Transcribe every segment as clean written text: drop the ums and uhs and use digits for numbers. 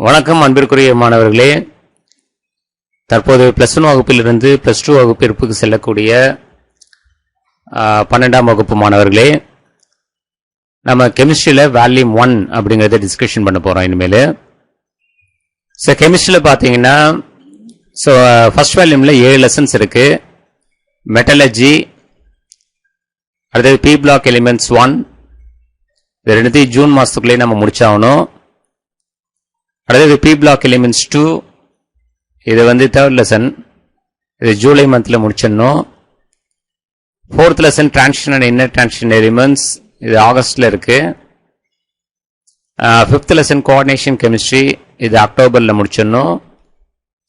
வணக்கம் அன்பிற்குரிய மாணவர்களே. தற்போது +1 வகுப்பிலிருந்து +2 வகுப்பிற்கு செல்லக்கூடிய 12ஆம் வகுப்பு மாணவர்களே, நம்ம கெமிஸ்ட்ரியில் வால்யூம் 1 அப்படிங்கிறத டிஸ்கஷன் பண்ண போகிறோம் இனிமேல். ஸோ கெமிஸ்ட்ரியில் பார்த்தீங்கன்னா ஃபர்ஸ்ட் வால்யூமில் 7 லெசன்ஸ் இருக்குது. மெட்டலர்ஜி, அடுத்தது பி பிளாக் எலிமெண்ட்ஸ் 1, இது ரெண்டுத்தையும் ஜூன் மாதத்துக்குள்ளேயே நம்ம முடிச்சாகணும். அடுத்தது பி பிளாக் எலிமெண்ட்ஸ் 2, இது வந்து 3rd லெசன், இது ஜூலை மந்த்ல முடிச்சிடணும். 4th lesson transition and inner transition elements, இது ஆகஸ்ட்ல இருக்கு. 5th லெசன் கோஆர்டினேஷன் கெமிஸ்ட்ரி, இது அக்டோபர்ல முடிச்சிடணும்.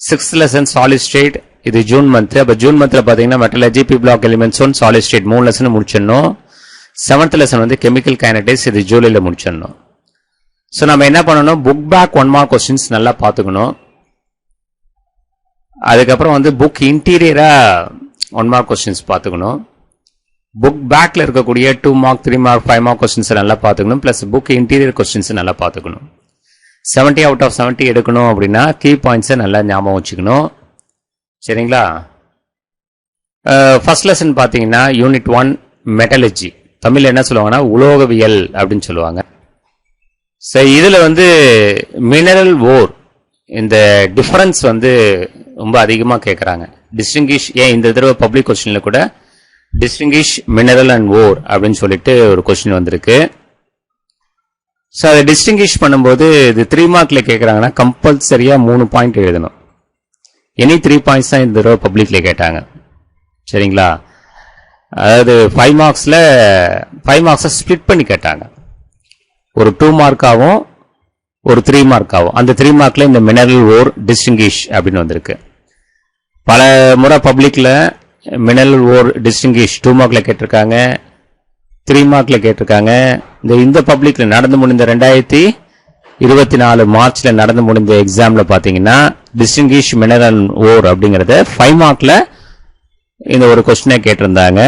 6th லெசன் சாலிட் ஸ்டேட், இது ஜூன் மந்த். அப்ப ஜூன் மந்த்ல பாத்தீங்கன்னா metallurgy, P block elements 1, solid state 3 lesson முடிச்சிடணும். 7th லெசன் வந்து கெமிக்கல் கைனடிக்ஸ், இது ஜூலைல முடிச்சிடணும். ஸோ நம்ம என்ன பண்ணணும், புக் பேக் 1 மார்க் கொஸ்டின்ஸ் நல்லா பார்த்துக்கணும். அதுக்கப்புறம் வந்து புக் இன்டீரியரா 1 மார்க் கொஸ்டின்ஸ் பார்த்துக்கணும். புக் பேக்ல இருக்கக்கூடிய 2 மார்க் 3 மார்க் 5 மார்க் கொஸ்டின்ஸ் நல்லா பார்த்துக்கணும். பிளஸ் புக் இன்டீரியர் கொஸ்டின்ஸ் நல்லா பார்த்துக்கணும். 70 out of 70 எடுக்கணும் அப்படின்னா கீ பாயிண்ட்ஸை நல்லா ஞாபகம் வச்சுக்கணும். சரிங்களா? ஃபர்ஸ்ட் லெசன் பார்த்தீங்கன்னா யூனிட் 1 மெட்டலர்ஜி, தமிழ் என்ன சொல்லுவாங்கன்னா உலோகவியல் அப்படின்னு சொல்லுவாங்க. இதுல வந்து மினரல் ஓர், இந்த டிஃபரன்ஸ் வந்து ரொம்ப அதிகமா கேட்கறாங்க. டிஸ்டிங்கிஷ், ஏன் இந்த தடவை பப்ளிக் கொஸ்டின்ல கூட டிஸ்டிங்கிஷ் மினரல் அண்ட் ஓர் அப்படின்னு சொல்லிட்டு ஒரு கொஸ்டின் வந்திருக்கு. ஸோ அதை டிஸ்டிங்கிஷ் பண்ணும்போது இது 3 மார்க்ல கேட்கறாங்கன்னா கம்பல்சரியா 3 பாயிண்ட் எழுதணும். எனி 3 பாயிண்ட்ஸ் தான் இந்த தடவை பப்ளிக்ல கேட்டாங்க. சரிங்களா? அதாவது 5 மார்க்ஸை ஸ்பிளிட் பண்ணி கேட்டாங்க. ஒரு 2 மார்க்காவும் ஒரு 3 மார்க்காவும். அந்த 3 மார்க்ல இந்த மினரல் ஓர் டிஸ்டிங்கிஷ் அப்படின்னு வந்திருக்கு. பல முறை பப்ளிக்ல மினரல் ஓர் டிஸ்டிங்கிஷ் 2 மார்க்ல கேட்டிருக்காங்க, 3 மார்க்ல கேட்டிருக்காங்க. இந்த பப்ளிக்ல நடந்து முடிந்த 2024 மார்ச்ல நடந்து முடிந்த எக்ஸாம்ல பாத்தீங்கன்னா டிஸ்டிங்கிஷ் மினரல் ஓர் அப்படிங்கறத 5 மார்க்ல இந்த ஒரு கொஸ்டினை கேட்டிருந்தாங்க.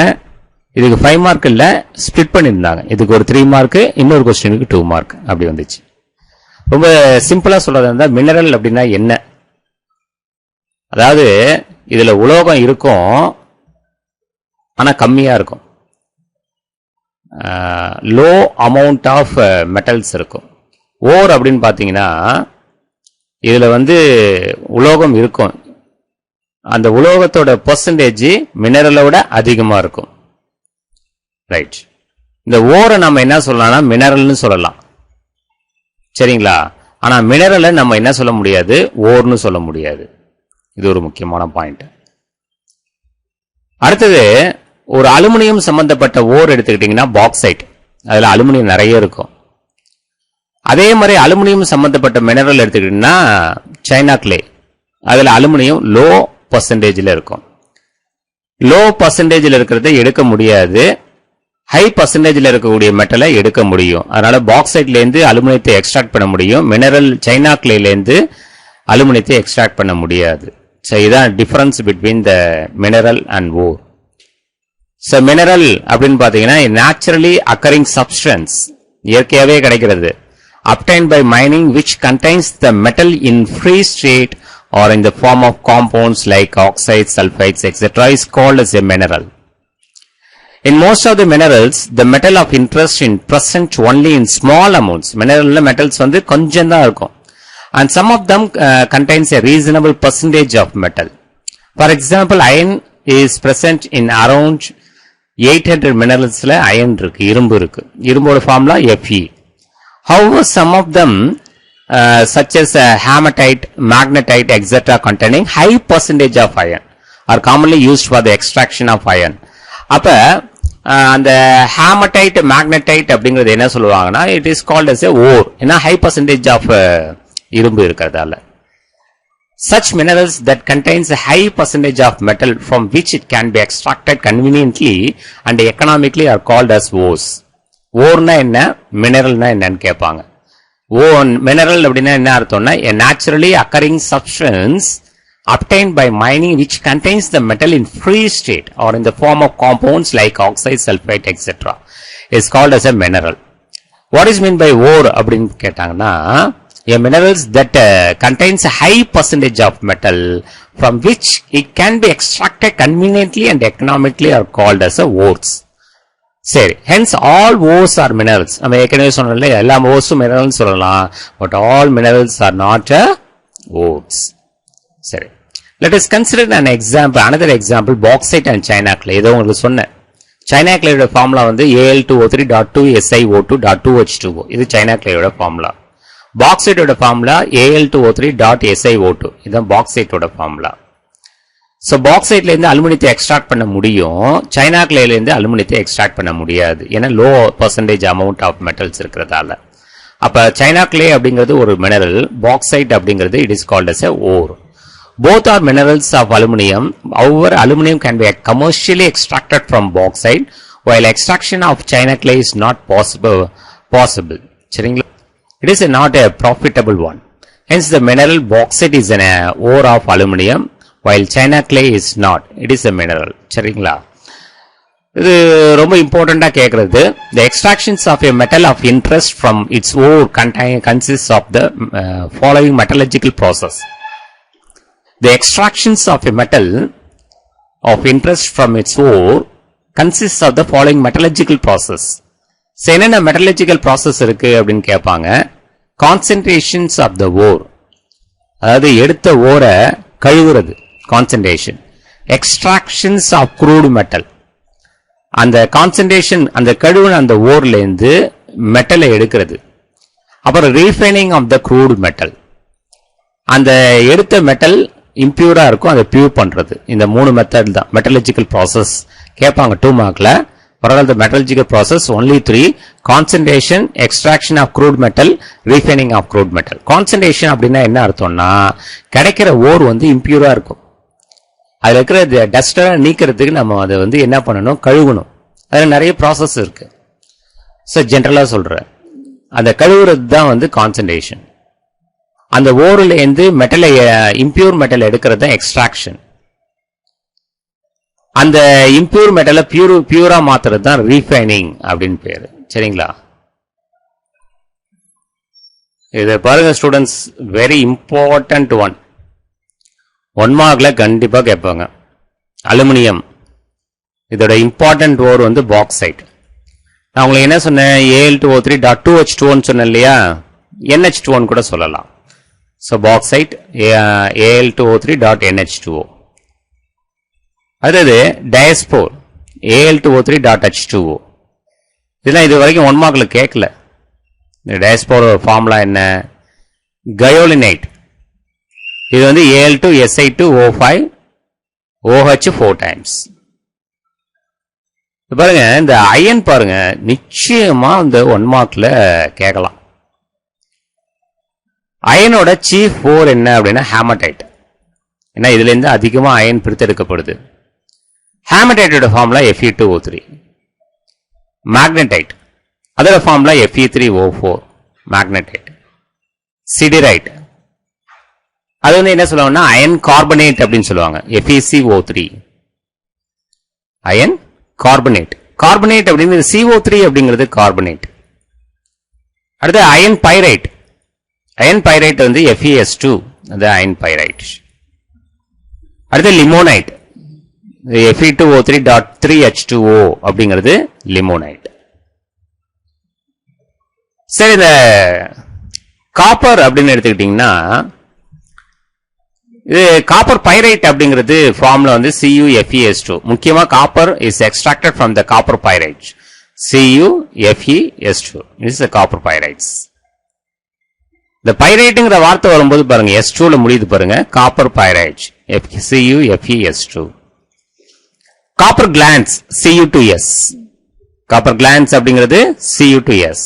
இதுக்கு 5 மார்க் இல்ல, ஸ்பிளிட் பண்ணிருந்தாங்க. இதுக்கு ஒரு 3 மார்க், இன்னொரு கொஸ்டினுக்கு 2 மார்க் அப்படி வந்துச்சு. ரொம்ப சிம்பிளா சொல்றதா இருந்தா மினரல் அப்படின்னா என்ன, அதாவது இதுல உலோகம் இருக்கும் ஆனா கம்மியா இருக்கும். லோ அமௌண்ட் ஆஃப் மெட்டல்ஸ் இருக்கும். ஓர் அப்படின்னு பாத்தீங்கன்னா இதுல வந்து உலோகம் இருக்கும், அந்த உலோகத்தோட பெர்சன்டேஜ் மினரலோட அதிகமா இருக்கும். ரைட். இந்த ஓரை நம்ம என்ன சொல்லலாம்னா மினரல்னு சொல்லலாம். சரிங்களா? ஆனா மினரலை நம்ம என்ன சொல்ல முடியாது, ஓர்னு சொல்ல முடியாது. இது ஒரு முக்கியமான பாயிண்ட். அடுத்தது ஒரு அலுமினியம் சம்பந்தப்பட்ட ஓர் எடுத்துக்கிட்டீங்கன்னா பாக்சைட், அதுல அலுமினியம் நிறைய இருக்கும். அதே மாதிரி அலுமினியம் சம்பந்தப்பட்ட மினரல் எடுத்துக்கிட்டீங்கன்னா சைனா கிளே, அதுல அலுமினியம் லோ பர்சன்டேஜ்ல இருக்கும். லோ பர்சன்டேஜ்ல இருக்கிறத எடுக்க முடியாது, ஹை பர்சன்டேஜ்ல இருக்கக்கூடிய மெட்டலை எடுக்க முடியும். அதனால பாக்சைட்ல இருந்து அலுமினியத்தை எக்ஸ்ட்ராக்ட் பண்ண முடியும், மினரல் சைனா கிளேல இருந்து அலுமினியத்தை எக்ஸ்ட்ராக்ட் பண்ண முடியாது. சோ இதான் difference between the mineral and ore. So mineral அப்படின்னு பாத்தீங்கன்னா நேச்சுரலி அக்கரிங் சப்ஸ்டன்ஸ், இயற்கையாவே கிடைக்கிறது. obtained by mining which contains the metal in free state or in the form of compounds like oxides, sulfides, etc. is called as a mineral. In most of the minerals, the metal of interest is present only in small amounts. Mineral metals வந்து கொஞ்சம் தான் இருக்கும். And some of them contains a reasonable percentage of metal. For example, iron is present in around 800 mineralsல iron இருக்கு, இரும்பு இருக்கு. இரும்போட formula Fe. However, some of them such as hematite, magnetite, etc. containing high percentage of iron are commonly used for the extraction of iron. அப்ப அந்த haematite magnetite அப்படிங்கிறது என்ன சொல்லுவாங்கன்னா it is called as a ore, ஏன்னா high percentage of இரும்பு இருக்கிறதால. Such minerals that contains a high percentage of metal from which it can be extracted conveniently and economically are called as ores. ஓர்னா என்ன, மினரல்னா என்னன்னு கேட்பாங்க. Mineral அப்படின்னா என்ன அர்த்தம்னா a naturally occurring substance obtained by mining which contains the metal in free state or in the form of compounds like oxide, sulfate, etc. is called as a mineral. What is meant by ore அப்படின்னு கேட்டாங்கன்னா A minerals that contains a high percentage of metal from which it can be extracted conveniently and economically are called as ores. சரி, hence all ores are minerals. நம்ம ஏற்கனவே சொன்னோம்ல, எல்லா ஓர்ஸும் minerals சொல்லலாம், but all minerals are not ores. சரி, let us consider an example, another example, bauxite and China clay. ஏதோ உங்களுக்கு சொன்னேன், China clay ஓட ஃபார்முலா வந்து Al2O3.2SiO2.2H2O. இது China clay ஓட ஃபார்முலா. பாக்சைட் ஓட ஃபார்முலா Al2O3.SiO2. இதுதான் பாக்சைட் ஓட ஃபார்முலா. சோ பாக்சைட்ல இருந்து அலுமினியத்தை எக்ஸ்ட்ராக்ட் பண்ண முடியும், சைனா கிளேல இருந்து அலுமினியத்தை எக்ஸ்ட்ராக்ட் பண்ண முடியாது, ஏன்னா low percentage amount of metals இருக்கிறதால. அப்ப சைனா கிளே அப்படிங்கிறது ஒரு மினரல், பாக்சைட் அப்படிங்கிறது it is called as a ore. Both are minerals of aluminum. However, aluminum can be commercially extracted from bauxite, while extraction of China clay is not possible. சரிங்களா? It is not a profitable one. Hence, the mineral bauxite is an ore of aluminum, while China clay is not. It is a mineral. சரிங்களா? இது ரொம்ப இம்பார்ட்டண்டா கேக்குறது. The extractions of a metal of interest from its ore consists of the following metallurgical process. The extractions of a metal of interest from its ore consists of the following metallurgical process. என்னென்ன metallurgical process இருக்கு அப்படின்னு கேட்பாங்க. Concentrations of the ore, அதாவது எடுத்த ஓரை கழுவுறது, concentration. Extractions of crude metal, அந்த concentration, அந்த கழுவுன அந்த ஓர்ல இருந்து மெட்டலை எடுக்கிறது. அப்புறம் refining of the crude metal, அந்த எடுத்த மெட்டல் இம்பியூரா இருக்கும், அதை பியூர் பண்றது. இந்த 3 மெத்தட் தான் மெட்டலர்ஜிக்கல் ப்ராசஸ். கேட்பாங்க 2 மார்க்ல. பரவாயில்ல, metallurgical process only 3: concentration, extraction of crude metal, refining of crude metal. Concentration அப்படின்னா என்ன அர்த்தம்னா, கிடைக்கிற ஓர் வந்து இம்பியூரா இருக்கும், அதுல இருக்கிற டஸ்டை நீக்கிறதுக்கு நம்ம அதை வந்து என்ன பண்ணணும், கழுவணும். அதுல நிறைய ப்ராசஸ் இருக்கு. ஸோ ஜென்ரலா சொல்றேன், அந்த கழுவுறது தான் வந்து கான்சன்ட்ரேஷன். அந்த ஓரில் இருந்து மெட்டலை, இம்பியூர் மெட்டல் எடுக்கிறது தான் எக்ஸ்ட்ராக்ஷன். அந்த இம்பியூர் மெட்டலை பியூரா மாத்துறது தான் ரீஃபைனிங் அப்படின்னு பேரு. சரிங்களா? இதை பாருங்க ஸ்டூடெண்ட்ஸ், வெரி இம்பார்ட்டன்ட் ஒன். 1 மார்க்ல கண்டிப்பா கேட்பாங்க. அலுமினியம், இதோட இம்பார்ட்டன்ட் ஓர் வந்து பாக்சைட். நான் உங்களுக்கு என்ன சொன்னேன், Al2O3.2H2O சொன்னேன் இல்லையா, NH2O கூட சொல்லலாம். So bauxite Al2O3.NH2O. அதாவது டயஸ்போர் Al2O3.H2O. இதெல்லாம் இது வரைக்கும் 1 மார்க்ல கேட்கல. இந்த டயஸ்போர் ஃபார்முலா என்ன, கயோலினைட், இது வந்து Al2Si2O5 OH 4 times. பாருங்க, இந்த அயன் பாருங்க, நிச்சயமா இந்த 1 மார்க்ல கேட்கலாம். அயனோட சீஃப் ஓர் என்ன அப்படின்னா ஹேமடைட். ஏன்னா இதுல இருந்து அதிகமா அயன் பிரித்தெடுக்கப்படுது. ஹேமடைட்டோட ஃபார்முலா Fe2O3. மேக்னடைட், அதோட ஃபார்முலா Fe3O4 மேக்னடைட். சிடிரைட், அது வந்து என்ன சொல்லுவாங்கன்னா அயன் கார்பனேட் அப்படின்னு சொல்லுவாங்க, FeCO3. Iron carbonate. கார்பனேட் அப்படிங்கிறது CO3 அப்படிங்கிறது கார்பனேட். அடுத்து அயன் பைரைட். அயன் பைரைட் வந்து FeS2, அது அயன் பைரைட். அடுத்து லிமோனைட், Fe2O3.3H2O அப்படிங்கிறது லிமோனைட். சரி, இந்த காப்பர் அப்படின்னு எடுத்துக்கிட்டீங்கன்னா, இது காப்பர் பைரைட் அப்படிங்கிறது ஃபார்முலா வந்து CuFeS2. முக்கியமா copper is extracted from the copper pyrite, CuFeS2 is the copper pyrites. இந்த பைரைட்டுங்கிற வார்த்தை வரும்போது பாருங்க, S2ல முடியுது பாருங்க, copper pyrite CuFeS2. Copper glands Cu2S. Copper glands அப்படிங்கிறது Cu2S.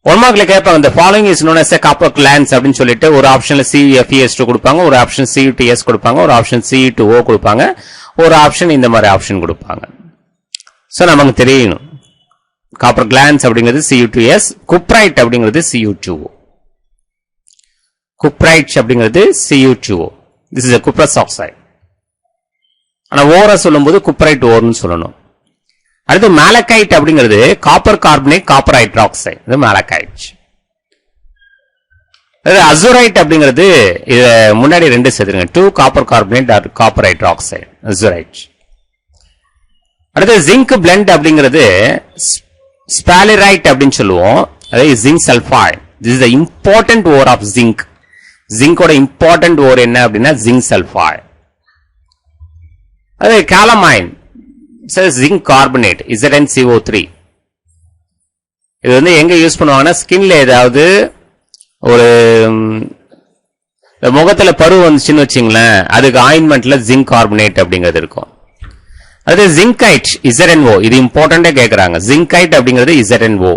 1 மார்க்ல கேட்பாங்க, இந்த following is known as a copper glance அப்படின்னு சொல்லிட்டு ஒரு ஆப்ஷன்ல CuFeS2 கொடுப்பாங்க, ஒரு ஆப்ஷன் Cu2S கொடுப்பாங்க, ஒரு ஆப்ஷன் Cu2O கொடுப்பாங்க, ஒரு ஆப்ஷன் இந்த மாதிரி ஆப்ஷன் கொடுப்பாங்க. சோ நமக்கு தெரியணும், காப்பர் கிளான்ஸ் அப்படிங்கிறது Cu2S, குப்ரைட் அப்படிங்கிறது Cu2O. குப்ரைட் அப்படிங்கிறது Cu2O. This is a cuprous oxide. ஆனா ஓர சொல்லும்போது குப்ரைட் ஓர்னு சொல்லணும். அடுத்து மேலக்கைட் அப்படிங்கிறது காப்பர் கார்பனேட், காப்பர் ஹைட்ராக்சைடு, இது மேலக்கைட். அசூரைட் அப்படிங்கிறது இத முன்னாடி 2 சேர்த்துருங்க. 2 copper carbonate or copper hydroxide azurite. அடுத்து ஜிங்க் பிளெண்ட் அப்படிங்கிறது ஸ்பாலிரைட் அப்படின்னு சொல்லுவோம். அதாவது zinc sulphide. This is the important ore of zinc. ஜிங்கோட இம்பார்ட்டன்ட் ஓர் என்ன அப்படின்னா ஜிங்க் சல்ஃபைட். அது காலமைன் ஜிங்க் கார்பனேட் ZnCO3. இது வந்து எங்க யூஸ் பண்ணுவாங்கன்னா ஸ்கின்ல ஏதாவது ஒரு முகத்துல பரு வந்துச்சுன்னு வச்சுங்களேன், அதுக்கு ஆயின்மெண்ட்ல ஜிங்க் கார்பனேட் அப்படிங்கிறது இருக்கும். அது ஜிங்கைட் ZnO. இது இம்பார்ட்டன்டா கேட்கறாங்க. ஜிங்கைட் அப்படிங்கிறது ZnO.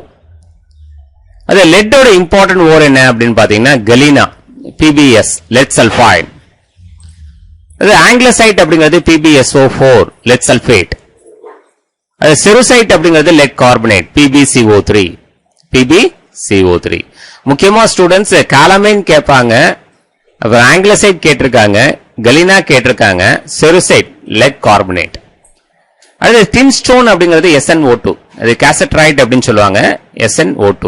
அது லெட்டோட இம்பார்ட்டன்ட் ஓர் என்ன அப்படின்னு பாத்தீங்கன்னா கலீனா PbS லெட் சல்ஃபைட். அது ஆங்கிலசைட் அப்படிங்கிறது PbSO4 லெட் சல்ஃபேட். அது செருசைட் அப்படிங்கிறது லெட் கார்பனேட் PbCO3. முக்கியமா ஸ்டூடெண்ட்ஸ் காலமைன் கேட்பாங்க, அப்புறம் ஆங்கிலசைட் கேட்டிருக்காங்க, கலீனா கேட்டிருக்காங்க, செருசைட் லெட் கார்பனேட். அது டின் ஸ்டோன் அப்படிங்கிறது SnO2. அது கேசட்ரைட் அப்படின்னு சொல்லுவாங்க SnO2.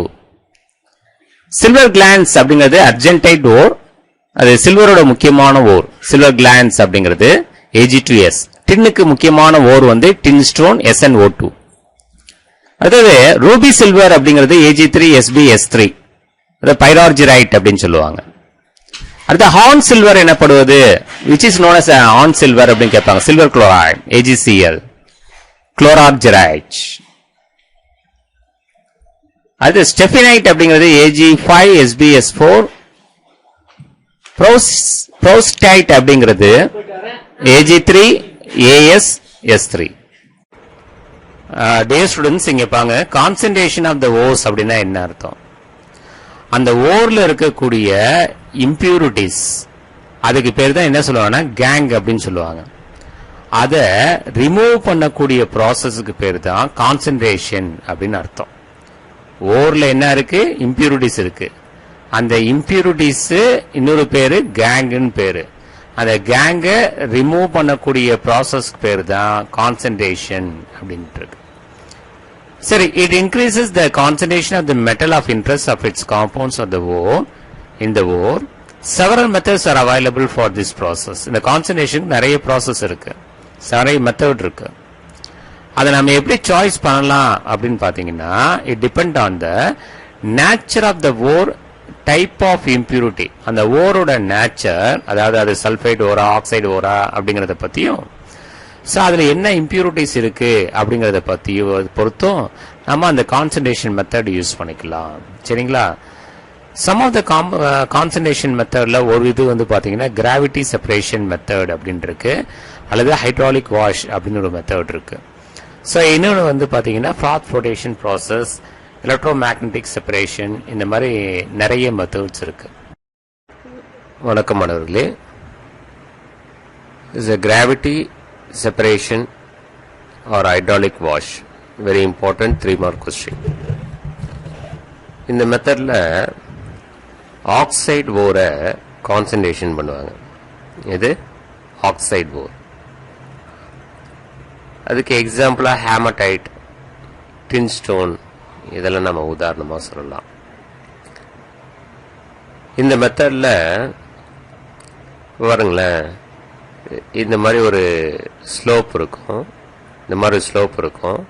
சில்வர் கிளான்ஸ் அப்படிங்கிறது அர்ஜென்டைட் ஓர். அது சில்வரோட முக்கியமான ஓர். சில்வர் கிளான்ஸ் அப்படிங்கிறது Ag2S. டின்னுக்கு முக்கியமான ஓர் வந்து டின் ஸ்டோன் SnO2. அதாவது ரூபி சில்வர் அப்படிங்கிறது Ag3SbS3. அது பைரார்ஜிரைட் அப்படின்னு சொல்லுவாங்க. அடுத்து ஹார்ன் சில்வர் எனப்படுவது which is known as horn silver அப்படின்னு கேட்பாங்க. Silver chloride AgCl குளோரார்ஜிரைட். அது ஸ்டெஃபினைட் அப்படிங்கிறது Ag5SbS4. ப்ரோஸ்டைட் அப்படிங்கிறது Ag3AsS3. டியர் ஸ்டூடெண்ட்ஸ், இங்க பாங்க கான்சென்ட்ரேஷன் ஆஃப் த ஓர்ஸ் அப்படின்னா என்ன அர்த்தம்? அந்த ஓர்ல இருக்கக்கூடிய இம்பியூரிட்டிஸ், அதுக்கு பேர் தான் என்ன சொல்லுவாங்கன்னா கேங் அப்படின்னு சொல்லுவாங்க. அதை ரிமூவ் பண்ணக்கூடிய ப்ராசஸ்க்கு பேர் தான் கான்சென்ட்ரேஷன் அப்படின்னு அர்த்தம். ஓர்ல என்ன இருக்கு? இம்பியூரிட்டிஸ் இருக்கு. அந்த இம்பியூரிட்டிஸ் இன்னொரு பேரு கேங்னு பேரு. அந்த கேங்க ரிமூவ் பண்ணக்கூடிய ப்ராசஸ்க்கு பேர் தான் கான்சென்ட்ரேஷன் அப்படின்ட்டு இருக்கு. சரி, it increases the concentration of the metal of interest of its compounds of the ore in the ore. Several methods are available for this process. இந்த concentration நிறைய process இருக்கு, நிறைய மெத்தட் இருக்கு. அதை நம்ம எப்படி சாய்ஸ் பண்ணலாம் அப்படின்னு பாத்தீங்கன்னா, it depend on the nature of the ore, type of impurity. அந்த ஓரோட நேச்சர், அதாவது அது சல்ஃபைட் ஓரா ஆக்சைடு ஓரா அப்படிங்கறத பத்தியும், அதுல என்ன இம்பியூரிட்டிஸ் இருக்கு அப்படிங்கறத பத்தியும் பொறுத்தும் நம்ம அந்த கான்சன்ட்ரேஷன் மெத்தட் யூஸ் பண்ணிக்கலாம். சரிங்களா? சம் ஆஃப் த கான்சன்ட்ரேஷன் மெத்தட்ல ஒரு இது வந்து பாத்தீங்கன்னா கிராவிட்டி செப்பரேஷன் மெத்தட் அப்படின்னு இருக்கு, அல்லது ஹைட்ராலிக் வாஷ் அப்படின்னு ஒரு மெத்தட் இருக்கு. ஸோ இன்னொன்று வந்து பாத்தீங்கன்னா froth flotation process, electro magnetic separation, இந்த மாதிரி நிறைய மெத்தட்ஸ் இருக்கு. வணக்கம் மாணவர்களே. Gravity separation or hydraulic wash, very important 3 mark question. இந்த மெத்தட்ல ஆக்சைடு ஓரை கான்சன்ட்ரேஷன் பண்ணுவாங்க. இது ஆக்சைடு ஓர். அதுக்கு எக்ஸாம்பிளா ஹேமடைட், டின் ஸ்டோன், இதெல்லாம் நம்ம உதாரணமா சொல்லலாம். இந்த மெத்தட்ல பாருங்களேன், இந்த மாதிரி ஒரு ஸ்லோப் இருக்கும், இந்த மாதிரி ஸ்லோப் இருக்கும்.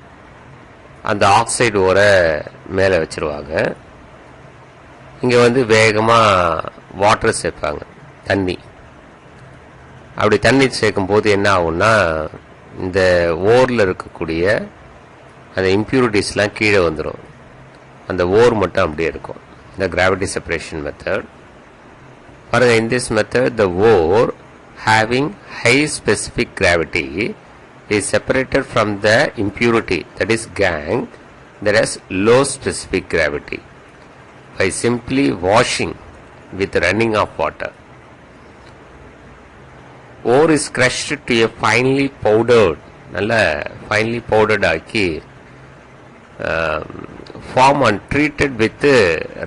அந்த ஆக்சைடு ஓரை மேலே வச்சிருவாங்க. இங்க வந்து வேகமா வாட்டர் சேர்ப்பாங்க, தண்ணி. அப்படி தண்ணி சேர்க்கும் போது என்ன ஆகும்னா, இந்த ஓர்ல இருக்கக்கூடிய அந்த இம்பியூரிட்டிஸ்லாம் கீழே வந்துடும். அந்த ஓர் மட்டும் அப்படியே இருக்கும். இந்த கிராவிட்டி செப்பரேஷன் மெத்தட் பாருங்க. in this method the ore having high specific gravity is separated from the impurity, that is gang, that has low specific gravity, by simply washing with running of water. Ore is crushed to a finely powdered, நல்ல finely powdered ஆக்கி form and treated with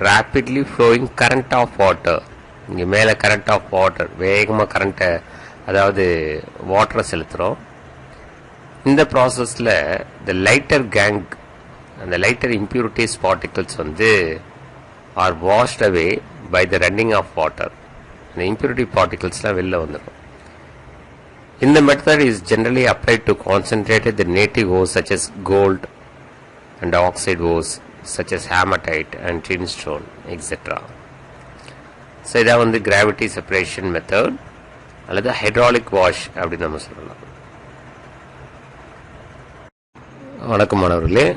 rapidly flowing current of water. இங்க மேல current off water, வேகமா கரண்ட்டை, அதாவது வாட்டரை செலுத்துறோம். இந்த ப்ராசஸ்ல இந்த லைட்டர் கேங், அந்த லைட்டர் இம்பியூரிட்டிஸ் பார்ட்டிகல்ஸ் வந்து are washed away by the running of water. The impurity particles வெளில வந்துடும். In the method is generally applied to concentrated the native ores such as gold and oxide ores such as hematite and tinstone, etc. So இதான் வந்து gravity separation method அல்லது hydraulic wash அப்படின்னு நம்ம சொல்லலாம். வணக்கம் மாணவர்களே.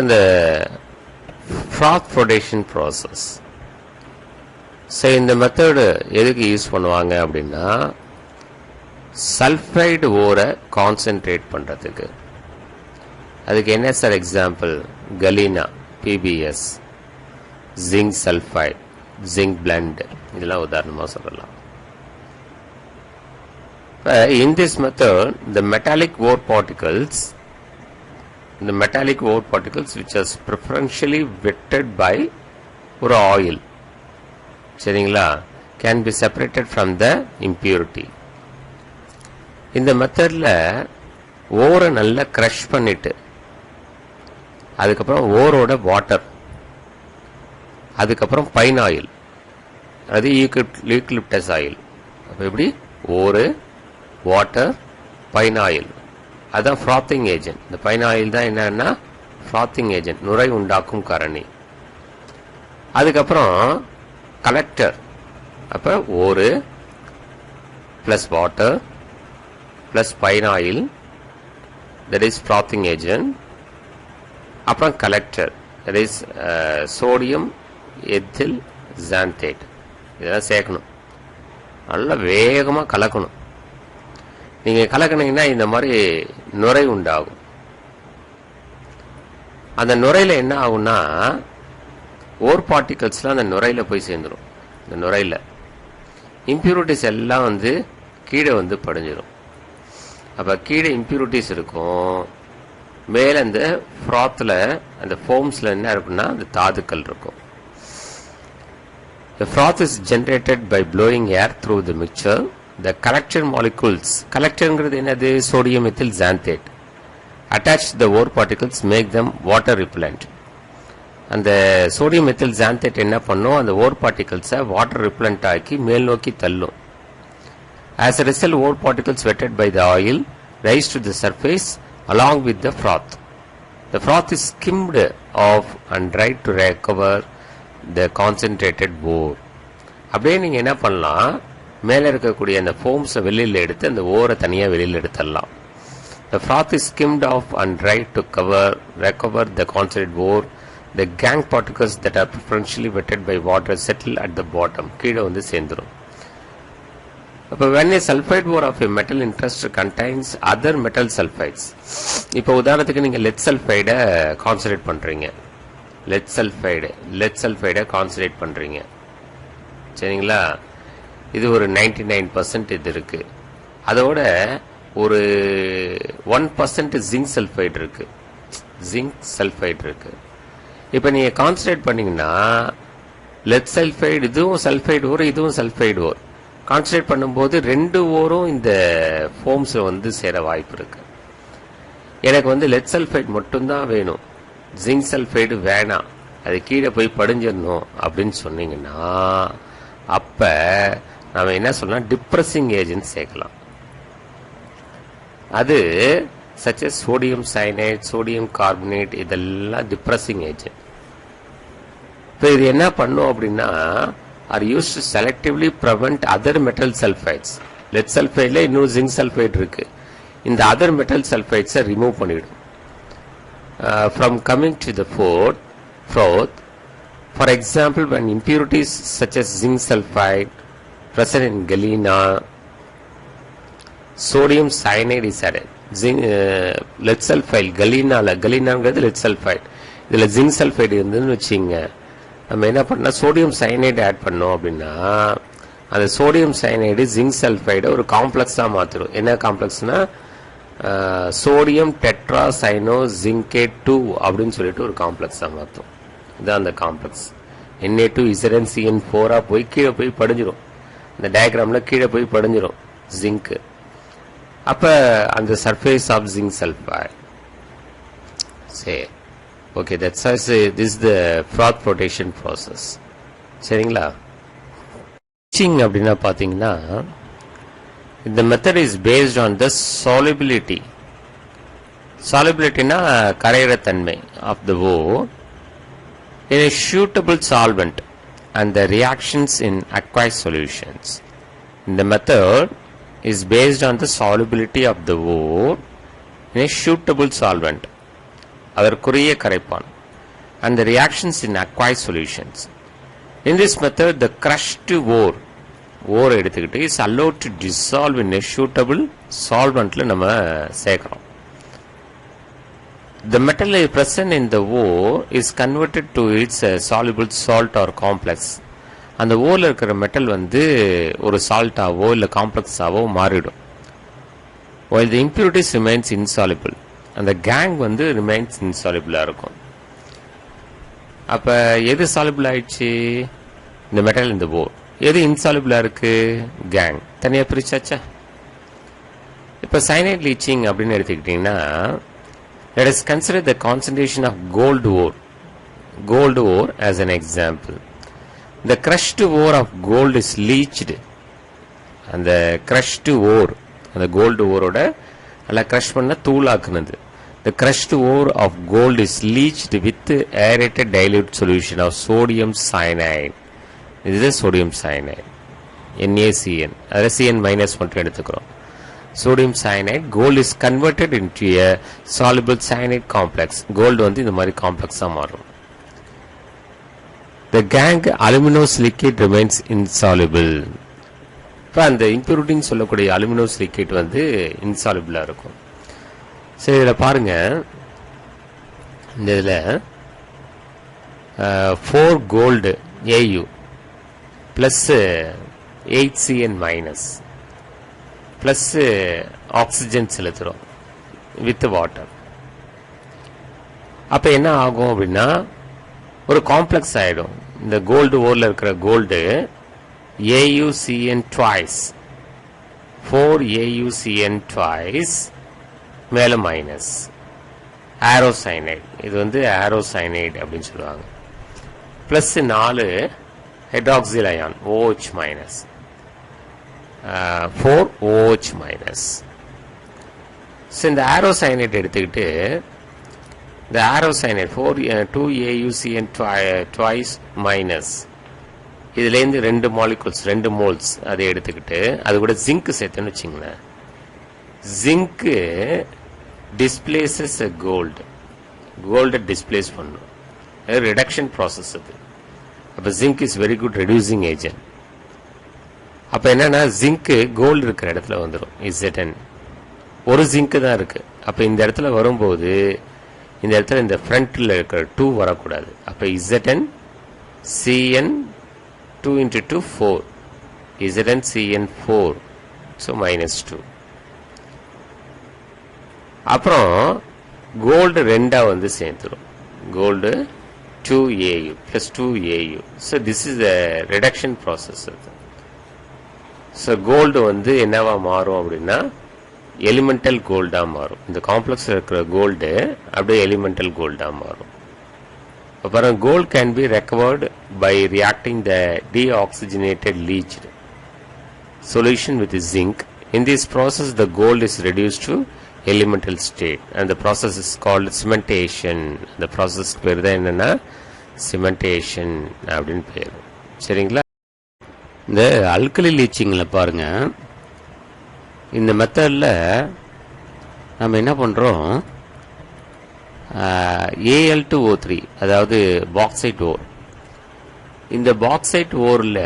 இந்த froth flotation process, ஸோ இந்த மெத்தடு எதுக்கு யூஸ் பண்ணுவாங்க அப்படின்னா சல்ஃபைடு ஓரை கான்சென்ட்ரேட் பண்ணுறதுக்கு. அதுக்கு என்ன sir example? Galena, PBS, zinc sulphide, zinc blende, இதெல்லாம் உதாரணமாக சொல்லலாம். In this method, the metallic ore particles which are preferentially wetted by ஒரு oil, சரிங்களா, can be separated from the impurity. இந்த மெத்தட்ல ஓரை நல்லா கிரஷ் பண்ணிட்டு அதுக்கப்புறம் ஓரோட வாட்டர், அதுக்கப்புறம் பைன் ஆயில், அது யூக்கலிப்டஸ் ஆயில். அப்போ எப்படி? ஓரு, வாட்டர், பைன் ஆயில், அதுதான் ஃப்ராத்திங் ஏஜென்ட். இந்த பைன் ஆயில் தான் என்னன்னா ஃப்ராத்திங் ஏஜென்ட், நுரை உண்டாக்கும் காரணி. அதுக்கப்புறம் கலெக்டர், அப்போ ore plus water plus pine oil, that is frothing agent. அப்புறம் collector, that is sodium ethyl xanthate. இதெல்லாம் சேர்க்கணும், நல்லா வேகமாக கலக்கணும். நீங்கள் கலக்கினீங்கன்னா இந்த மாதிரி நுரை உண்டாகும். அந்த நுரையில் என்ன ஆகும்னா ஓர் பார்ட்டிகல்ஸ்லாம் அந்த நுரையில் போய் சேர்ந்துடும். இந்த நுரையில் இம்ப்யூரிட்டிஸ் எல்லாம் வந்து கீழே வந்து படிஞ்சிடும். அப்போ கீழே இம்ப்யூரிட்டிஸ் இருக்கும், மேலே அந்த ஃப்ராத்தில் அந்த ஃபோம்ஸில் என்ன இருக்குன்னா அந்த தாதுக்கள் இருக்கும். The froth is generated by blowing air through the mixture. The collector molecules, collectorங்கிறது என்னது? Sodium ethyl xanthate, attach the ore particles, make them water repellent. அந்த சோடியம் எத்தில் ஜான்தேட் என்ன பண்ணும்? அந்த ஓர் பார்ட்டிகல்ஸை வாட்டர் ரிப்பலண்ட் ஆக்கி மேல் நோக்கி தள்ளும். As a result, ore particles wetted by the oil rise to the surface along with the froth. The froth is skimmed off and dried to recover the concentrated ore. அப்படியே நீங்க என்ன பண்ணலாம்? மேலே இருக்கக்கூடிய அந்த ஃபோம்ஸை வெளியில் எடுத்து அந்த ஓரை தனியாக வெளியில் எடுத்துடலாம். The froth is skimmed off and dried to recover the concentrated ore. The gang particles that are preferentially wetted by water settle at the bottom. கீழே வந்து சேர்ந்துடும். அப்போ when a sulfide ore of a metal interest contains other metal sulfides, இப்போ உதாரணத்துக்கு நீங்கள் let சல்ஃபைடை concentrate பண்ணுறீங்க, let சல்ஃபைடை concentrate பண்ணுறீங்க, சரிங்களா? இது ஒரு 99% இது இருக்கு. அதோட ஒரு 1% ஜிங்க் சல்ஃபைடு இருக்கு. இப்போ நீங்கள் கான்சன்ட்ரேட் பண்ணீங்கன்னா லெட் சல்ஃபைடு, இதுவும் சல்ஃபைடு ஓர், இதுவும் சல்ஃபைடு ஓர், கான்சன்ட்ரேட் பண்ணும்போது ரெண்டு ஓரும் இந்த ஃபோம்ஸில் வந்து சேர வாய்ப்பு இருக்கு. எனக்கு வந்து லெட் சல்ஃபைடு மட்டும்தான் வேணும், ஜிங்க் சல்ஃபைடு வேணாம், அது கீழே போய் படிஞ்சிடணும் அப்படின்னு சொன்னீங்கன்னா அப்போ நம்ம என்ன சொல்லலாம்? டிப்ரெசிங் ஏஜென்ட் சேர்க்கலாம். அது such as sodium cyanide, sodium carbonate, இதெல்லாம் டிப்ரெசிங் ஏஜென்ட். இப்போ இது என்ன பண்ணும் அப்படின்னா are used to selectively prevent other metal sulfides. Lead சல்ஃபைடில் இன்னும் ஜிங்க் சல்ஃபைடு இருக்கு, இந்த அதர் மெட்டல் சல்ஃபைட்ஸை ரிமூவ் பண்ணிவிடும் from coming to the froth. For example, when impurities such as zinc sulfide present in galena, sodium cyanide is added. Lead sulfide, galena-ங்கிறது lead sulfide, இதில் zinc sulfide இருந்துன்னு வச்சுங்க, நம்ம என்ன பண்ணால் சோடியம் சயனைடு ஆட் பண்ணோம் அப்படின்னா அந்த சோடியம் சயனைடு ஜிங்க் சல்ஃபைடை ஒரு காம்ப்ளெக்ஸாக மாற்றிடும். என்ன காம்ப்ளெக்ஸ்னா சோடியம் டெட்ரா சைனோ ஜிங்கேட் 2 அப்படின்னு சொல்லிட்டு ஒரு காம்ப்ளெக்ஸாக மாற்றும். இதுதான் அந்த காம்ப்ளெக்ஸ். Na2ZnCN4 போய் கீழே போய் படிஞ்சிடும், இந்த டயக்ராமில் கீழே போய் படிஞ்சிடும் ஜிங்க்கு. அப்போ அந்த சர்ஃபேஸ் ஆஃப் ஜிங்க் சல்ஃபைட். சரி, Okay, that's why this is the froth flotation process. சரிங்களா? Leaching அப்படின்னா பார்த்தீங்கன்னா இந்த method is based on the solubility. Solubilityனா கரையிற தன்மை of the ore in a suitable solvent and the reactions in aqueous solutions. The method is based on the solubility of the ore in a suitable solvent, அதற்குரிய கரைப்பான், and the reactions in aqueous solutions. In this method, the crushed ore எடுத்துக்கிட்டு is allowed to dissolve in a suitable solventல நம்ம சேர்க்கிறோம். The metal present in the ore is converted to its soluble salt or complex. அந்த ஓர்ல இருக்கிற metal வந்து ஒரு சால்ட்டாவோ இல்லை காம்ப்ளெக்ஸாவோ மாறிடும். while the impurities remains insoluble. அந்த கேங் வந்து ரிமைன்ஸ் இன்சாலிபிளா இருக்கும். அப்ப எது சாலிபிள் ஆயிடுச்சு? இந்த மெட்டல் இந்த ஓர். எது இன்சாலிபிளா இருக்கு? கேங். தனியா பிரிச்சாச்சா? இப்ப சைனைட் லீச்சிங் அப்படின்னு எடுத்துக்கிட்டீங்கன்னா, let us consider the concentration of gold ore as an example. The crushed ore of gold is leached. And the crushed ore, the gold ore oda alla crush panna தூளாக்குனது. The crushed ore of gold is leached with aerated dilute solution of sodium cyanide. This is sodium cyanide, NaCN. Adha Cn minus மட்டும் எடுத்துக்கிறோம். Sodium cyanide, gold is converted into a soluble cyanide complex. Gold வந்து இந்த மாதிரி காம்ப்ளெக்ஸா மாறும். The gang aluminosilicate remains insoluble. இப்போ அந்த இம்பியூரிட்டின்னு சொல்லக்கூடிய aluminosilicate வந்து இன்சாலிபிளா இருக்கும். சரி, இதில் பாருங்க, இந்த இதில் 4 gold AU plus 8 CN minus plus oxygen செலுத்துறோம் வித் வாட்டர். அப்ப என்ன ஆகும் அப்படின்னா, ஒரு காம்ப்ளெக்ஸ் ஆயிடும். இந்த கோல்டு ஓர்ல இருக்கிற gold AuCN twice, 4 AuCN twice, மேல மைனஸ் ஆரோசைனைட். இது வந்து ஆரோசைனைட் அப்படின்னு சொல்லுவாங்க. Plus 4 hydroxyl ion OH minus, 4 OH minus. இந்த ஆரோசைனைட் எடுத்துக்கிட்டு, இந்த ஆரோசைனைட் 2 AuCN twice மைனஸ், இதுலேருந்து 2 மாலிகுல்ஸ் 2 மோல்ஸ் அதை எடுத்துக்கிட்டு அது கூட ஜிங்க் சேர்த்துன்னு வச்சுங்களேன். ஜிங்க்கு டிஸ்பிளேசஸ் கோல்டை டிஸ்பிளேஸ் பண்ணும். ரிடக்ஷன் ப்ராசஸ் அது. அப்போ zinc is very good reducing agent. அப்போ என்னன்னா, ஜிங்க்கு கோல்டு இருக்கிற இடத்துல வந்துடும். ZN ஒரு ஜிங்க்கு தான் இருக்கு. அப்போ இந்த இடத்துல வரும்போது இந்த இடத்துல இந்த ஃப்ரண்ட்ல இருக்கிற 2 வரக்கூடாது. அப்போ ZN CN 2 into 2 4, ZN CN 4, so minus 2. அப்புறம் கோல்டு 2 வந்து சேர்த்துரும். Gold 2 AU plus 2 AU. So this is the reduction process. So gold வந்து என்னவா மாறும் அப்படின்னா, எலிமெண்டல் கோல்டா மாறும். இந்த காம்ப்ளெக்ஸ் இருக்கிற கோல்டு அப்படியே எலிமெண்டல் கோல்டா மாறும். அப்புறம் gold can be recovered by reacting the deoxygenated leached solution with zinc. In this process, the gold is reduced to elemental state, and the process is called cementation. The process பேர் தான் என்னன்னா cementation அப்படின்னு பேர். சரிங்களா? இந்த alkali லீச்சிங்ல பாருங்க, இந்த மெத்தட்ல நம்ம என்ன பண்றோம், Al2O3, அதாவது பாக்சைட் ஓர். இந்த பாக்சைட் ஓர்ல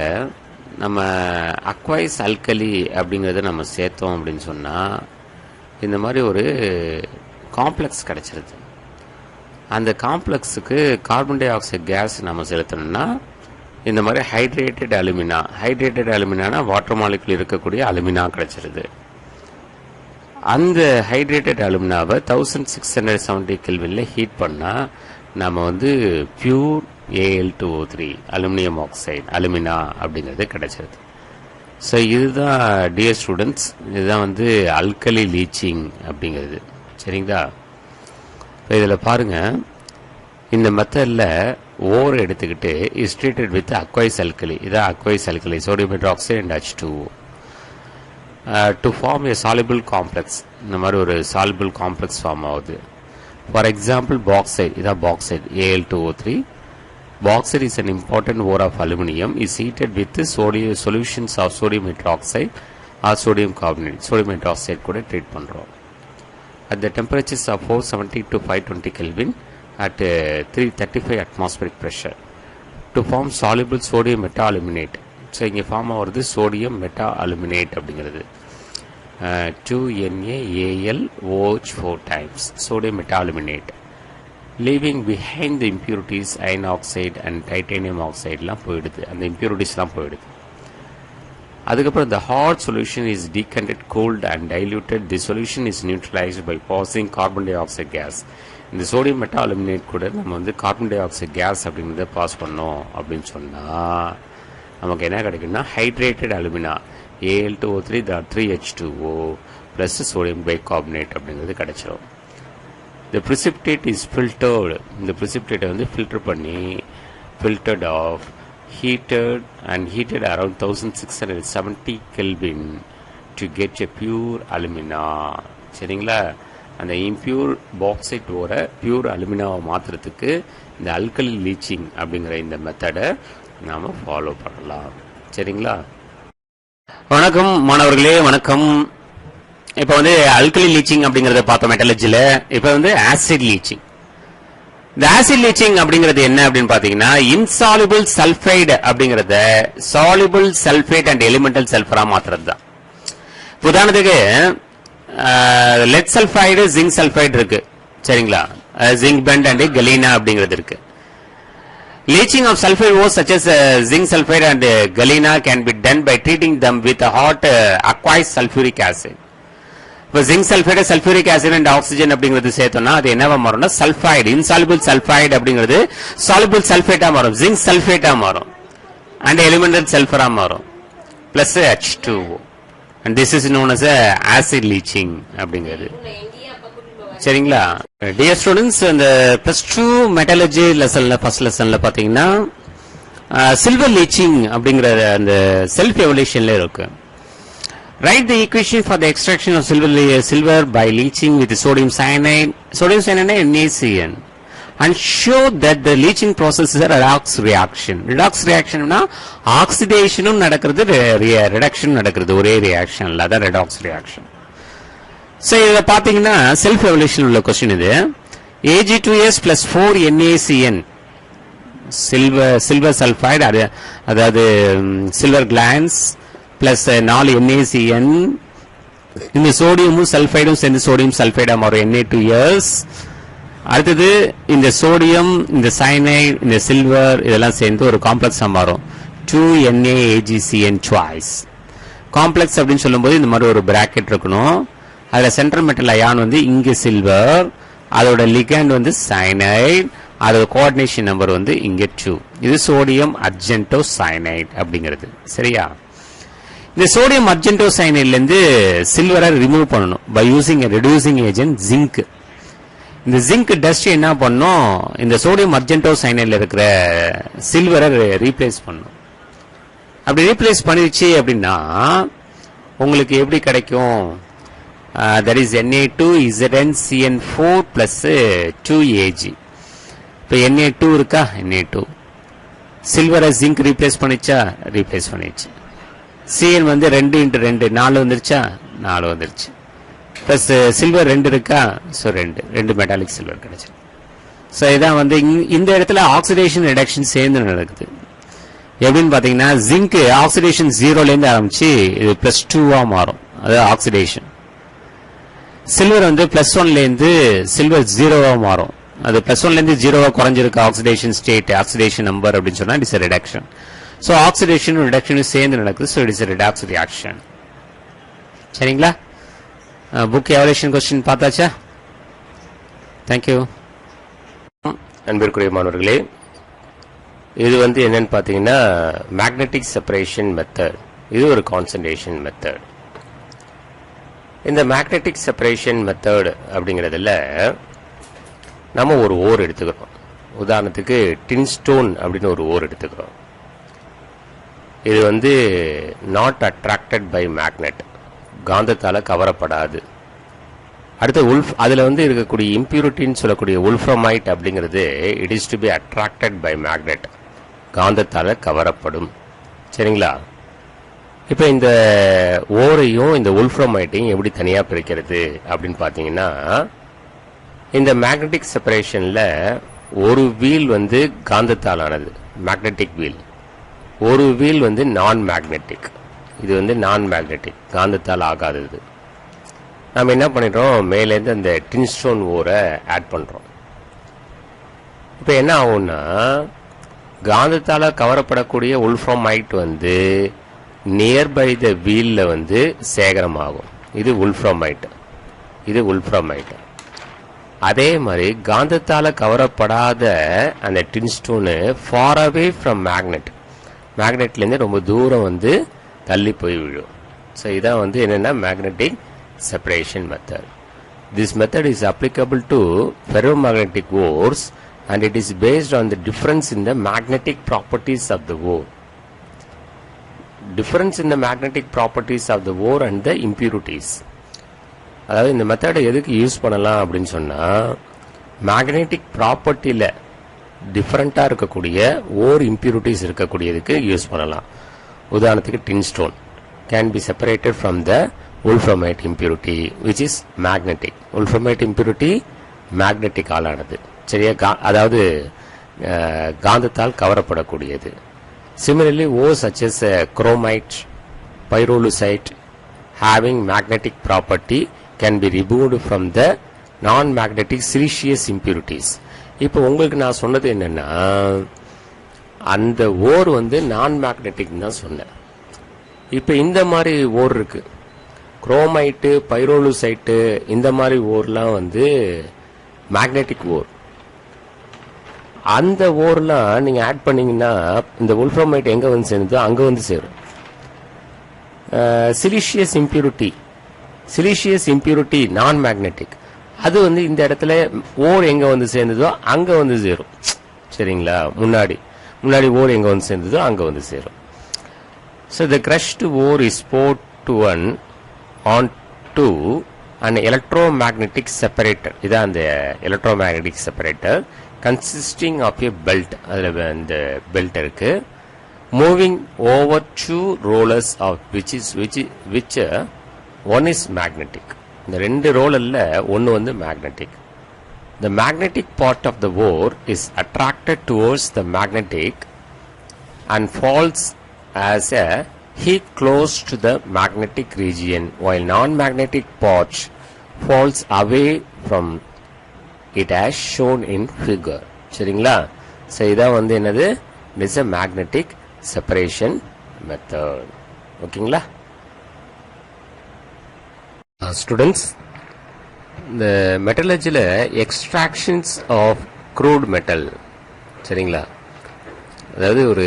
நம்ம அக்வைஸ் அல்கலி அப்படிங்கறத நம்ம சேர்த்தோம் அப்படின்னு சொன்னா, இந்த மாதிரி ஒரு காம்ப்ளெக்ஸ் கிடைச்சிருது. அந்த காம்ப்ளெக்ஸுக்கு கார்பன் டை ஆக்சைடு கேஸ் நம்ம செலுத்தணும்னா, இந்த மாதிரி ஹைட்ரேட்டட் அலுமினா வாட்டர் மாலிகுல் இருக்கக்கூடிய அலுமினா கிடைச்சிருது. அந்த ஹைட்ரேட்டட் அலுமினாவை 1670 கெல்வின்ல ஹீட் பண்ணா நம்ம வந்து pure Al2O3 aluminium oxide alumina அப்படிங்கிறது கிடைச்சிருது. ஸோ இதுதான் டியர் ஸ்டூடெண்ட்ஸ், இதுதான் வந்து அல்கலி லீச்சிங் அப்படிங்கிறது. சரிங்களா? இப்போ இதில் பாருங்க, இந்த மெத்தட்ல ஓர் எடுத்துக்கிட்டு is treated with aqueous alkali. இதான் aqueous alkali, sodium hydroxide and H2O to form a soluble complex. இந்த மாதிரி ஒரு சாலிபிள் காம்ப்ளெக்ஸ் ஃபார்ம் ஆகுது. ஃபார் எக்ஸாம்பிள் பாக்சைட், இதான் bauxite Al2O3. Bauxite is an important ore of aluminum, is heated with solutions of sodium hydroxide or sodium carbonate. Sodium hydroxide கூட treat பண்றோம். At the temperatures of 470 to 520 Kelvin at 335 atmospheric pressure to form soluble sodium meta-aluminate. So இங்க form ஆகிறது sodium meta-aluminate அப்படிங்கிறது 2NaAlOH4 times sodium meta-aluminate, leaving behind the impurities iron oxide and titanium oxide லாம் போயிடுது. அந்த impuritiesலாம் போயிடுது. அதுக்கப்புறம் the hot solution is decanted, cooled and diluted. The solution is neutralized by passing carbon dioxide gas. இந்த sodium meta-aluminate கூட நம்ம வந்து carbon dioxide gas அப்படிங்கிறத பாஸ் பண்ணோம் அப்படின்னு சொன்னா நமக்கு என்ன கிடைக்கும்னா hydrated alumina Al2O3 3H2O plus sodium bicarbonate அப்படிங்கிறது கிடைச்சிரும். The precipitate is filtered. இந்த precipitate வந்து filter பண்ணி filtered off, heated around 1670 Kelvin to get a pure alumina. சரிங்களா? அந்த impure bauxite ஓர pure alumina-வை மாத்துறதுக்கு இந்த alkali leaching அப்படிங்கிற இந்த மெத்தடை நாம ஃபாலோ பண்ணலாம். சரிங்களா? வணக்கம் மாணவர்களே, வணக்கம். இப்ப வந்து அல்கலி லீச்சிங் அப்படிங்கறத பார்த்தோம் மெட்டலர்ஜில. இப்ப வந்து ஆசிட் லீச்சிங். இந்த ஆசிட் லீச்சிங் அப்படிங்கிறது என்ன அப்படின்னு பாத்தீங்கன்னா, இன்சாலுபிள் சல்பைடு அப்படிங்கறத சாலுபிள் சல்பேட் அண்ட் எலிமெண்டல் சல்பரா மாத்துறது தான். உதாரணத்துக்கு லெட் சல்பைடு, ஜிங்க் சல்பைடு இருக்கு. சரிங்களா? ஜிங்க் பெண்ட் அண்ட் கலீனா அப்படிங்கிறது இருக்கு. Leaching of sulfide ores such as zinc sulfide and galena can be done by treating them with a hot aqueous sulfuric acid. இப்போ zinc sulphide, sulphuric acid and oxygen அப்படிங்கிறது சேர்த்தோம்னா அது என்னவா மாறும்னா sulphide, இன்சாலுபிள் sulphide அப்படிங்கிறது soluble சல்ஃபேட்டா மாறும், zinc சல்ஃபேட்டா மாறும் and elemental சல்ஃபரா மாறும் plus H2O. and this is known as acid leaching அப்படிங்கிறது. சரிங்களா? டியர் ஸ்டூடெண்ட்ஸ், இந்த +2 மெட்டலர்ஜி லெசன்ல ஃபர்ஸ்ட் லெசன்ல பாத்தீங்கன்னா சில்வர் லீச்சிங் அப்படிங்கிற அந்த செல்ஃப் எவல்யூஷன்ல இருக்கு. Write the equation for the extraction of silver by leaching with sodium cyanide NaCN, and show that the leaching process is a redox reaction. Redox reaction na oxidation நடக்கிறது, reduction நடக்கிறது ஒரே reactionல, அதான் redox reaction. So இத பாத்தீங்கன்னா self evolution உள்ள question இது. Ag2S plus 4NaCN silver sulphide, அதாவது silver glands plus 4 NaCN, இந்த சோடியமும் சல்ஃபைடும் சேர்ந்து சோடியம் சல்ஃபைடா மாறும் Na2S. அடுத்தது இந்த சோடியம், இந்த சயனைடு, இந்த சில்வர் இதெல்லாம் சேர்ந்து ஒரு காம்ப்ளெக்ஸா மாறும் 2NaAgCN twice. காம்ப்ளெக்ஸ் அப்படின்னு சொல்லும்போது இந்த மாதிரி ஒரு பிராக்கெட் இருக்கணும். அதுல சென்ட்ரல் மெட்டல் அயான் வந்து இங்க சில்வர், அதோட லிகண்ட் வந்து சயனைடு, அதோட கோஆர்டினேஷன் நம்பர் வந்து இங்க 2. இது சோடியம் அர்ஜென்டோ சயனைடு அப்படிங்கிறது. சரியா? இந்த சோடியம் அர்ஜென்டோ சயனைட்ல இருந்து சில்வரை ரிமூவ் பண்ணணும் by using a reducing agent zinc. இந்த ஜிங்க் டஸ்ட் என்ன பண்ணும், இந்த சோடியம் அர்ஜென்டோ சயனைட்ல இருக்கிற சில்வரை ரீப்ளேஸ் பண்ணும். அப்படி ரீப்ளேஸ் பண்ணிடுச்சு அப்படின்னா உங்களுக்கு எப்படி கிடைக்கும்? that is Na2ZnCN4 plus 2Ag. இப்போ Na2 இருக்கா, Na2 சில்வரை ஜிங்க் ரீப்ளேஸ் பண்ணிச்சா, ரீப்ளேஸ் பண்ணிச்சு. Cn வந்து 2 × 2 4 வந்துருச்சா, 4 வந்துருச்சு. பிளஸ் சில்வர் 2 இருக்கா, ஸோ 2 மெட்டாலிக் சில்வர் கிடைச்சு. ஸோ இதான் வந்து இந்த இடத்துல ஆக்சிடேஷன் ரிடக்ஷன் சேர்ந்து நடக்குது. எப்படின்னு பாத்தீங்கன்னா ஜிங்க் ஆக்சிடேஷன் 0லேருந்து ஆரம்பிச்சு இது +2 மாறும், அது ஆக்சிடேஷன். சில்வர் வந்து +1லேருந்து சில்வர் 0 மாறும், அது +1லேருந்து 0 குறைஞ்சிருக்கு ஆக்சிடேஷன் ஸ்டேட், ஆக்சிடேஷன் நம்பர் அப்படின்னு சொன்னா இட்ஸ் ரிடக்ஷன். ஸோ ஆக்சிடேஷன் ரிடக்ஷனும் சேர்ந்து நடக்குது. So it's redox reaction. சரிங்களா? புக் எவல்யூஷன் கொஸ்டின் பார்த்தாச்சா? தேங்க்யூ. அன்பிற்குரிய மாணவர்களே, இது வந்து என்னன்னு பாத்தீங்கன்னா மேக்னெட்டிக் செப்பரேஷன் மெத்தட். இது ஒரு கான்சன்ட்ரேஷன் மெத்தட். இந்த மேக்னெட்டிக் செப்பரேஷன் மெத்தட் அப்படிங்கிறதுல நம்ம ஒரு ஓர் எடுத்துக்கிறோம். உதாரணத்துக்கு டின்ஸ்டோன் அப்படின்னு ஒரு ஓர் எடுத்துக்கிறோம். இது வந்து நாட் அட்ராக்டட் பை மேக்னெட், காந்தத்தால கவரப்படாது. அடுத்து அதுல வந்து இருக்கக்கூடிய இம்பியூரிட்டின்னு சொல்லக்கூடிய உல்ஃப்ரமைட் அப்படிங்கிறது it is to be attracted by magnet, காந்தத்தால கவரப்படும். சரிங்களா? இப்ப இந்த ஓரையும் இந்த உல்ஃப்ரமைட்டையும் எப்படி தனியா பிரிக்கிறது அப்படின்னு பாத்தீங்கன்னா, இந்த மேக்னெட்டிக் செப்பரேஷன்ல ஒரு வீல் வந்து காந்தத்தாலானது, மேக்னெட்டிக் வீல். ஒரு வீல் வந்து நான் மேக்னெட்டிக். இது வந்து நான் மேக்னெட்டிக், காந்தத்தால் ஆகாதது. நம்ம என்ன பண்ணிடுறோம், மேலேருந்து அந்த டின்ஸ்டோன் ஓரை ஆட் பண்றோம். இப்ப என்ன ஆகும்னா, காந்தத்தால கவரப்படக்கூடிய உல்ஃப்ரமைட் வந்து நியர்பை த வீல்ல வந்து சேகரமாகும். இது உல்ஃப்ரமைட், இது உல்ஃப்ரமைட். அதே மாதிரி காந்தத்தால கவரப்படாத அந்த டின்ஸ்டோனு ஃபார் அவே ஃப்ரம் மேக்னெட், மேக்னெட்ல இருந்து ரொம்ப தூரம் வந்து தள்ளி போய் விழும். ஸோ இதான் வந்து என்னன்னா magnetic separation method. This method is applicable to ferromagnetic ores and it is based on the difference in the magnetic properties of the ore. Difference in the magnetic properties of the ore and the impurities. அதாவது இந்த மெத்தடை எதுக்கு use பண்ணலாம் அப்படின்னு சொன்னா, magnetic ப்ராப்பர்ட்டியில டிஃபரெண்டா இருக்கக்கூடிய ஓர் impurities இருக்கக்கூடியதுக்கு use பண்ணலாம். உதாரணத்துக்கு tinstone can be separated from the wolframite impurity which is magnetic. உல்ஃப்ரமைட் impurity மேக்னெட்டிக் ஆலானது. சரியா? அதாவது காந்தத்தால் கவரப்படக்கூடியது. Similarly, ores such as chromite, pyrolusite having magnetic property can be removed from the non-magnetic siliceous impurities. இப்போ உங்களுக்கு நான் சொன்னது என்னன்னா, அந்த ஓர் வந்து நான் மேக்னெட்டிக் தான் சொன்னேன். இப்போ இந்த மாதிரி ஓர் இருக்கு, குரோமைட்டு, பைரோலுசைட்டு, இந்த மாதிரி ஓர்லாம் வந்து மேக்னெட்டிக் ஓர். அந்த ஓர்லாம் நீங்க ஆட் பண்ணீங்கன்னா இந்த உல்ஃப்ரமைட் எங்க வந்து சேருதோ அங்க வந்து சேரும். சிலிஷியஸ் இம்பியூரிட்டி நான் மேக்னெட்டிக், அது வந்து இந்த இடத்துல ஓர் எங்க வந்து சேர்ந்ததோ அங்க வந்து சேரும். சரிங்களா? முன்னாடி ஓர் எங்க வந்து சேர்ந்ததோ அங்க வந்து சேரும். So the crushed ore is poured onto an electromagnetic separator. இதான் அந்த electromagnetic separator consisting of a belt. அதுல அந்த பெல்ட் இருக்கு. Moving over two rollers of which one is magnetic. இந்த ரெண்டு ரோலர்ல ஒன்னு வந்து magnetic. The magnetic part of the ore is attracted towards the magnetic and falls as a heat close to the magnetic region, while non-magnetic part falls away from it as shown in figure. சரிங்களா? So இதான் வந்து என்னது, it is a magnetic separation method. ஓகேங்களா? Students, இந்த மெட்டலர்ஜில extractions of crude metal, சரிங்களா? அதாவது ஒரு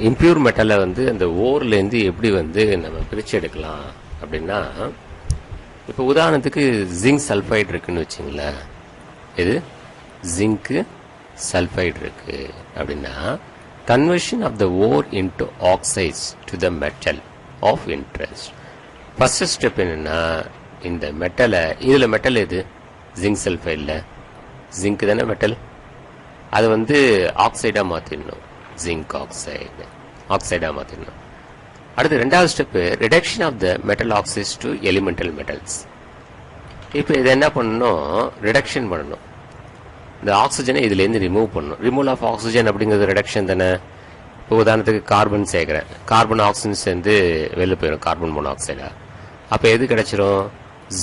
impure மெட்டலை வந்து அந்த ஓர்லேருந்து எப்படி வந்து நம்ம பிரித்து எடுக்கலாம் அப்படின்னா, இப்போ உதாரணத்துக்கு ஜிங்க் சல்ஃபைடு இருக்குன்னு வச்சுங்களேன். இது ஜிங்க்கு சல்ஃபைடு இருக்கு அப்படின்னா, conversion of the ore into oxides to the metal of interest. First step என்னன்னா, இந்த மெட்டலை, இதில் மெட்டல் எது? ஜிங்க் சல்ஃபைடில் ஜிங்க் தானே மெட்டல், அதை வந்து ஆக்சைடாக மாற்றிடணும். ஜிங்க் ஆக்சைடா மாத்திரணும். அடுத்து ரெண்டாவது step, reduction of the metal oxides to elemental metals. இப்போ இதை என்ன பண்ணணும், ரிடக்ஷன் பண்ணணும். இந்த ஆக்சிஜனை இதுல இருந்து ரிமூவ் பண்ணணும். ரிமூவல் ஆஃப் ஆக்சிஜன் அப்படிங்கிறது ரிடக்ஷன் தானே. இப்போ உதாரணத்துக்கு கார்பன் சேர்க்கிறேன், கார்பன் ஆக்சிஜன் சேர்ந்து வெளில போயிடும் கார்பன் மோனாக்சைடா. அப்போ எது கிடைச்சிரும்?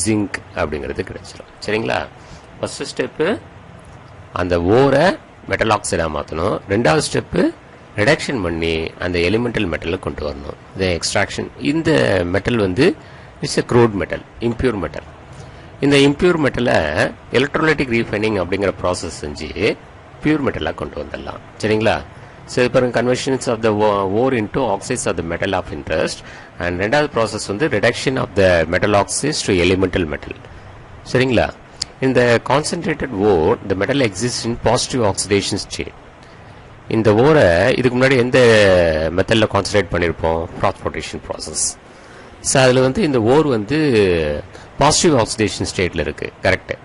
ஜிங்க் அப்படிங்கிறது கிடைச்சிரும். சரிங்களா? ஃபர்ஸ்ட் ஸ்டெப்பு அந்த ஓரை மெட்டல் ஆக்சைடா மாற்றணும். ரெண்டாவது ஸ்டெப்பு ரிடக்ஷன் பண்ணி அந்த எலிமெண்டல் மெட்டலை கொண்டு வரணும். இந்த எக்ஸ்ட்ராக்ஷன். இந்த மெட்டல் வந்து it's a crude metal, impure metal. இந்த இம்பியூர் மெட்டலை எலக்ட்ரோலைட்டிக் ரீஃபைனிங் அப்படிங்கிற ப்ராசஸ் செஞ்சு பியூர் மெட்டலாக கொண்டு வந்துடலாம். சரிங்களா? ஸோ பாருங்க, conversions of the ore into oxides of the metal of interest. And ரெண்டாவது ப்ராசஸ் வந்து reduction of the metal oxides to elemental metal. சரிங்களா? In the concentrated ore, the metal exists in positive oxidation state. இந்த ஓரை இதுக்கு முன்னாடி எந்த மெத்தடில் concentrate பண்ணியிருப்போம்? Transportation process. ஸோ அதில் வந்து இந்த ஓர் வந்து பாசிட்டிவ் ஆக்சிடேஷன் ஸ்டேட்டில் இருக்குது. கரெக்டு.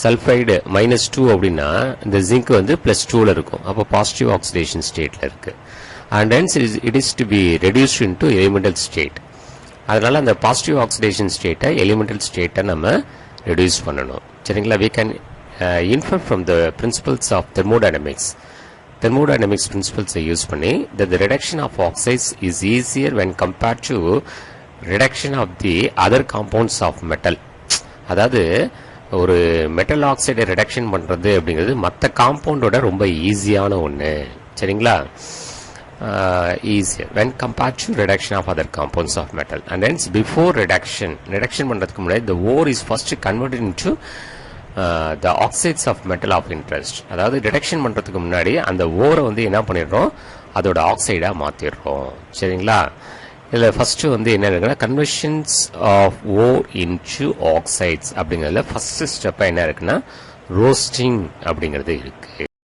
சல்ஃபைடு -2 அப்படின்னா இந்த ஜிங்க் வந்து +2ல் இருக்கும். அப்போ பாசிட்டிவ் ஆக்சிடேஷன் ஸ்டேட்டில் இருக்குது. And hence it is to B reduced into elemental state. அதனால அந்த பாசிட்டிவ் ஆக்சிடேஷன் ஸ்டேட்டை எலிமெண்டல் ஸ்டேட்டை நம்ம ரெடியூஸ் பண்ணணும். சரிங்களா? we can infer from the principles of thermodynamics principles use பண்ணி that the reduction of oxides is easier when compared to reduction of the other compounds of metal. அதாவது ஒரு metal ஆக்சைடை reduction பண்றது அப்படிங்கிறது மற்ற காம்பவுண்டோட ரொம்ப ஈஸியான ஒன்று. சரிங்களா? easier when compared to reduction of other compounds of metal. And hence before reduction பண்றதுக்கு முன்னாடி the ore is first converted into the oxides of metal of interest. அதாவது ரிடக்ஷன் பண்றதுக்கு முன்னாடி அந்த ஓரை வந்து என்ன பண்ணிடுறோம்? அதோட ஆக்சைடா மாத்திடுறோம். சரிங்களா? இதுல ஃபர்ஸ்ட் வந்து என்ன இருக்குன்னா conversions of ore into oxides அப்படிங்கிறதுல ஃபர்ஸ்ட் ஸ்டெப்பா என்ன இருக்குன்னா ரோஸ்டிங் அப்படிங்கிறது இருக்கு.